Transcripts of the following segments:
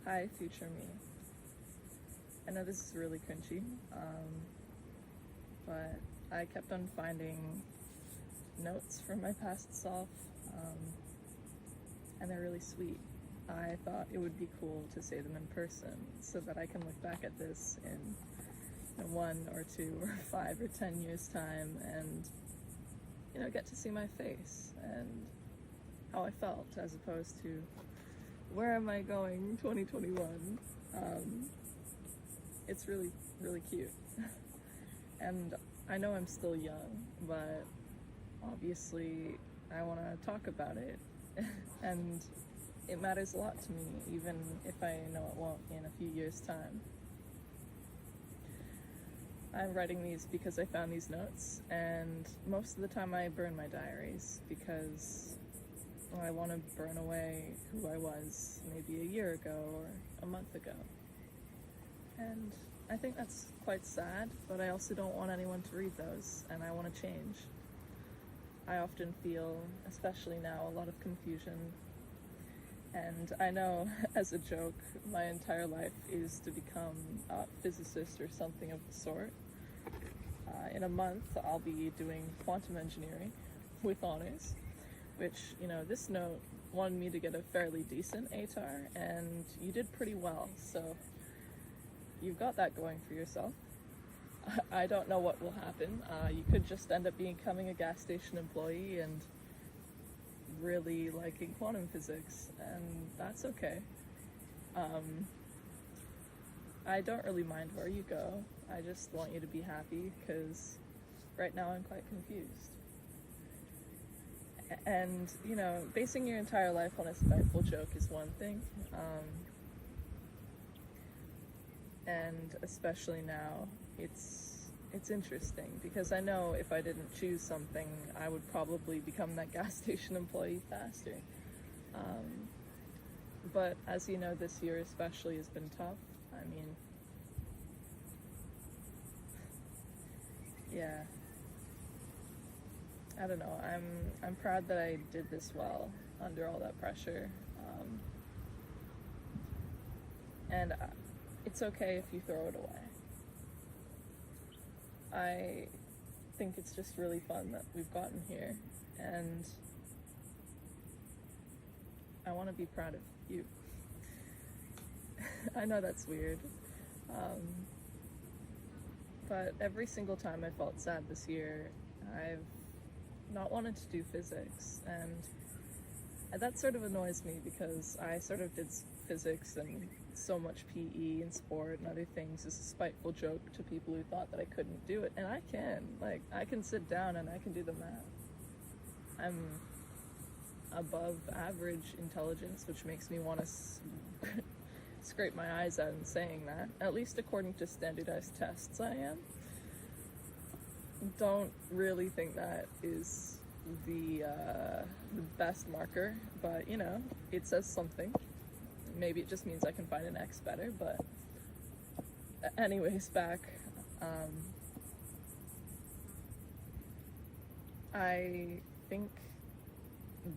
Hi, future me. I know this is really cringy, but I kept on finding notes from my past self, and they're really sweet. I thought it would be cool to say them in person so that I can look back at this in 1 or 2 or 5 or 10 years' time and, get to see my face and how I felt as opposed to where am I going 2021. It's really, really cute. And I know I'm still young, but obviously I want to talk about it. And it matters a lot to me, even if I know it won't in a few years' time. I'm writing these because I found these notes, and most of the time I burn my diaries because I want to burn away who I was maybe a year ago or a month ago. And I think that's quite sad, but I also don't want anyone to read those, and I want to change. I often feel, especially now, a lot of confusion. And I know, as a joke, my entire life is to become a physicist or something of the sort. In a month, I'll be doing quantum engineering with honors, which, this note wanted me to get a fairly decent ATAR, and you did pretty well, so you've got that going for yourself. I don't know what will happen. You could just end up becoming a gas station employee and really liking quantum physics, and that's okay. I don't really mind where you go. I just want you to be happy, because right now I'm quite confused. And, basing your entire life on a spiteful joke is one thing. And especially now, it's interesting, because I know if I didn't choose something, I would probably become that gas station employee faster. But as you know, this year especially has been tough. I mean, yeah. I don't know. I'm proud that I did this well under all that pressure. And it's okay if you throw it away. I think it's just really fun that we've gotten here, and I want to be proud of you. I know that's weird. But every single time I felt sad this year, I've not wanted to do physics, and that sort of annoys me because I sort of did physics and so much PE and sport and other things as a spiteful joke to people who thought that I couldn't do it, and I can. I can sit down and I can do the math. I'm above average intelligence, which makes me want to scrape my eyes out in saying that. At least according to standardized tests, I am. Don't really think that is the best marker, but it says something. Maybe it just means I can find an X better, but anyways, back. I think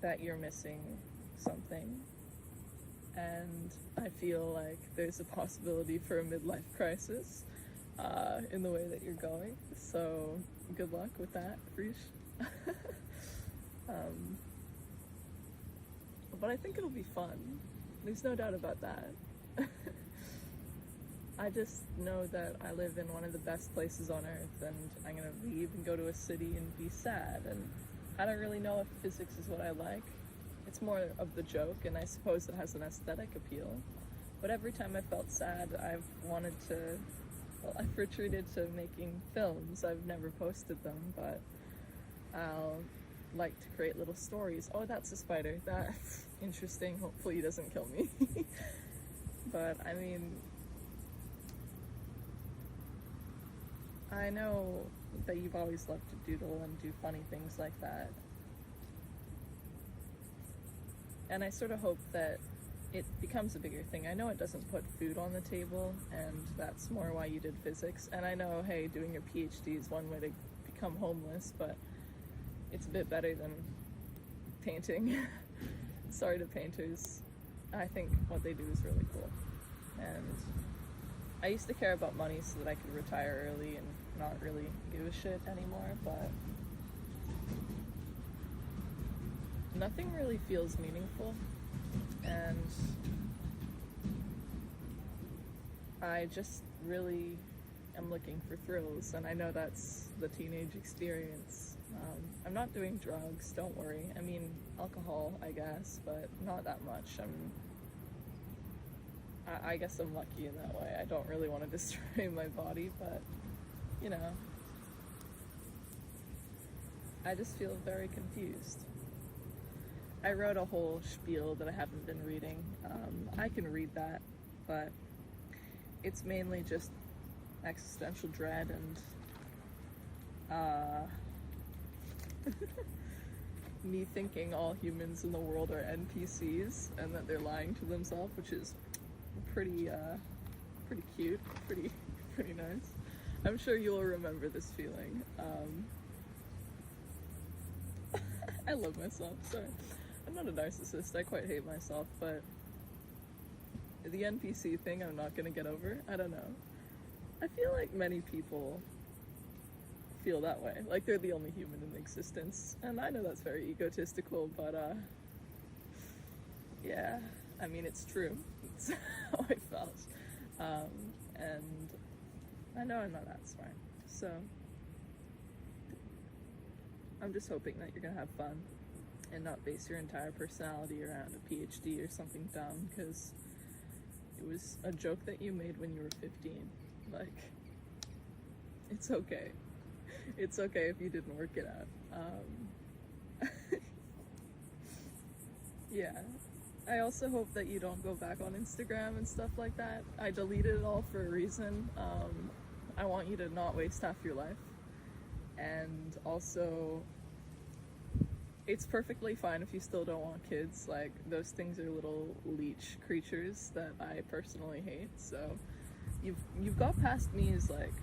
that you're missing something, and I feel like there's a possibility for a midlife crisis in the way that you're going, so good luck with that, Rish. But I think it'll be fun. There's no doubt about that. I just know that I live in one of the best places on earth, and I'm gonna leave and go to a city and be sad, and I don't really know if physics is what I like. It's more of the joke, and I suppose it has an aesthetic appeal. But every time I felt sad, I've retreated to making films. I've never posted them, but I'll like to create little stories. Oh, that's a spider. That's interesting. Hopefully he doesn't kill me. But I mean, I know that you've always loved to doodle and do funny things like that. And I sort of hope that it becomes a bigger thing. I know it doesn't put food on the table, and that's more why you did physics. And I know, hey, doing your PhD is one way to become homeless, but it's a bit better than painting. Sorry to painters. I think what they do is really cool. And I used to care about money so that I could retire early and not really give a shit anymore, but nothing really feels meaningful. And I just really am looking for thrills, and I know that's the teenage experience. I'm not doing drugs, don't worry. I mean, alcohol, I guess, but not that much. I guess I'm lucky in that way. I don't really want to destroy my body, but, you know, I just feel very confused. I wrote a whole spiel that I haven't been reading. I can read that, but it's mainly just existential dread and me thinking all humans in the world are NPCs and that they're lying to themselves, which is pretty cute, pretty nice. I'm sure you'll remember this feeling. I love myself, sorry. I'm not a narcissist, I quite hate myself, but the NPC thing I'm not gonna get over. I don't know. I feel like many people feel that way, like they're the only human in existence, and I know that's very egotistical, but yeah, I mean, it's true. It's how I felt, and I know I'm not that smart, so I'm just hoping that you're gonna have fun and not base your entire personality around a PhD or something dumb, because it was a joke that you made when you were 15. Like, it's okay. It's okay if you didn't work it out. Yeah. I also hope that you don't go back on Instagram and stuff like that. I deleted it all for a reason. I want you to not waste half your life. And also, it's perfectly fine if you still don't want kids. Like, those things are little leech creatures that I personally hate. So you've got past me as like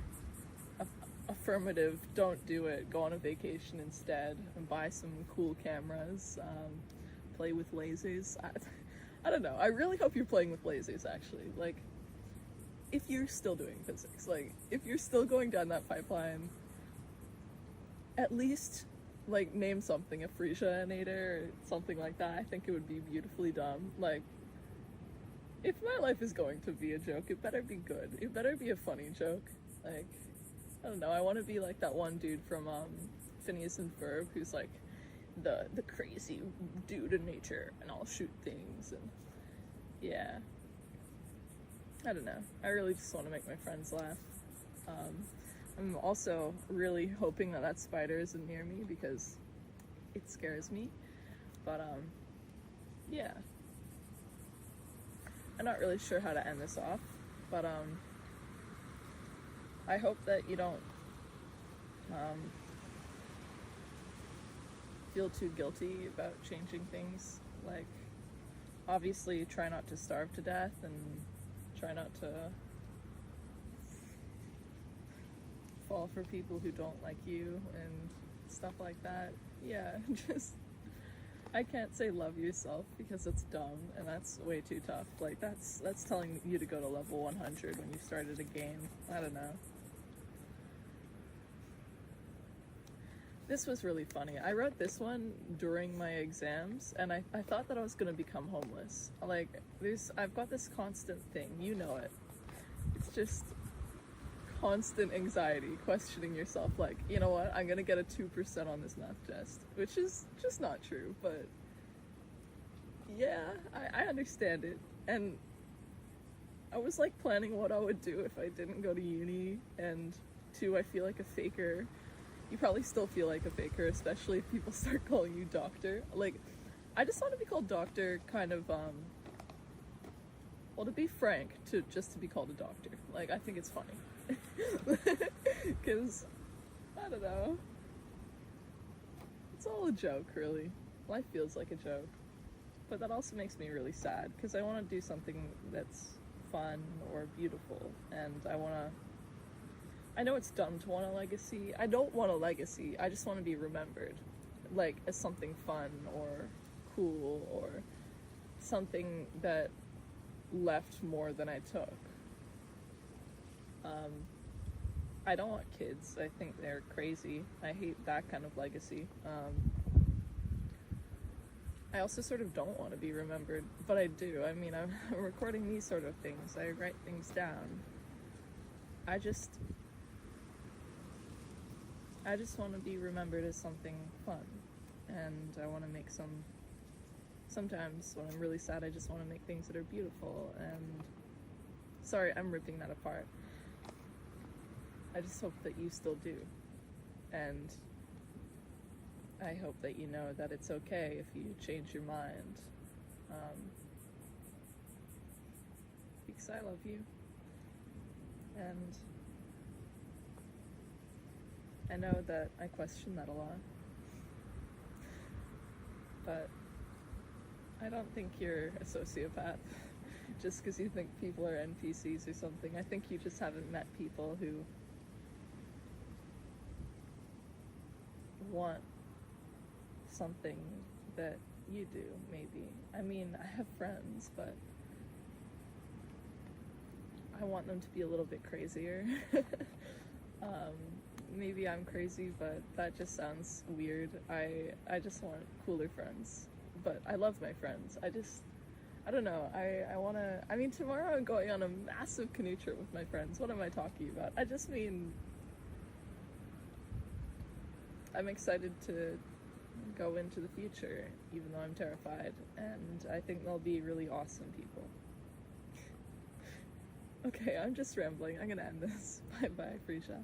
affirmative, don't do it, go on a vacation instead and buy some cool cameras, play with lasers. I don't know, I really hope you're playing with lasers actually. Like, if you're still doing physics, like if you're still going down that pipeline, at least like name something a Frisianator or something like that. I think it would be beautifully dumb. Like, if my life is going to be a joke, it better be good. It better be a funny joke. Like, I don't know, I want to be like that one dude from Phineas and Ferb who's like the crazy dude in nature and I'll shoot things, and yeah. I don't know. I really just want to make my friends laugh. I'm also really hoping that spider isn't near me because it scares me. But yeah. I'm not really sure how to end this off, but I hope that you don't feel too guilty about changing things. Like, obviously try not to starve to death and try not to fall for people who don't like you and stuff like that. Yeah, just, I can't say love yourself because it's dumb and that's way too tough. Like, that's telling you to go to level 100 when you started a game. I don't know. This was really funny. I wrote this one during my exams, and I thought that I was gonna become homeless. Like, I've got this constant thing, you know it. It's just constant anxiety, questioning yourself, like, you know what, I'm gonna get a 2% on this math test, which is just not true, but yeah, I understand it. And I was like planning what I would do if I didn't go to uni, and two, I feel like a faker. You probably still feel like a faker, especially if people start calling you doctor. Like, I just want to be called doctor, kind of, well, to be frank, just to be called a doctor. Like, I think it's funny. Because, I don't know. It's all a joke, really. Life feels like a joke. But that also makes me really sad, because I want to do something that's fun or beautiful, and I know it's dumb to want a legacy. I don't want a legacy. I just want to be remembered, like, as something fun or cool or something that left more than I took. I don't want kids. I think they're crazy. I hate that kind of legacy. I also sort of don't want to be remembered, but I do. I mean, I'm recording these sort of things. I write things down. I just want to be remembered as something fun, and I want to make sometimes when I'm really sad, I just want to make things that are beautiful, and sorry, I'm ripping that apart. I just hope that you still do, and I hope that you know that it's okay if you change your mind, because I love you, and I know that I question that a lot, but I don't think you're a sociopath just because you think people are NPCs or something. I think you just haven't met people who want something that you do, maybe. I mean, I have friends, but I want them to be a little bit crazier. Maybe I'm crazy, but that just sounds weird. I just want cooler friends. But I love my friends. I don't know. I mean, tomorrow I'm going on a massive canoe trip with my friends. What am I talking about? I just mean, I'm excited to go into the future, even though I'm terrified. And I think they'll be really awesome people. Okay, I'm just rambling. I'm gonna end this. Bye-bye, Freesia.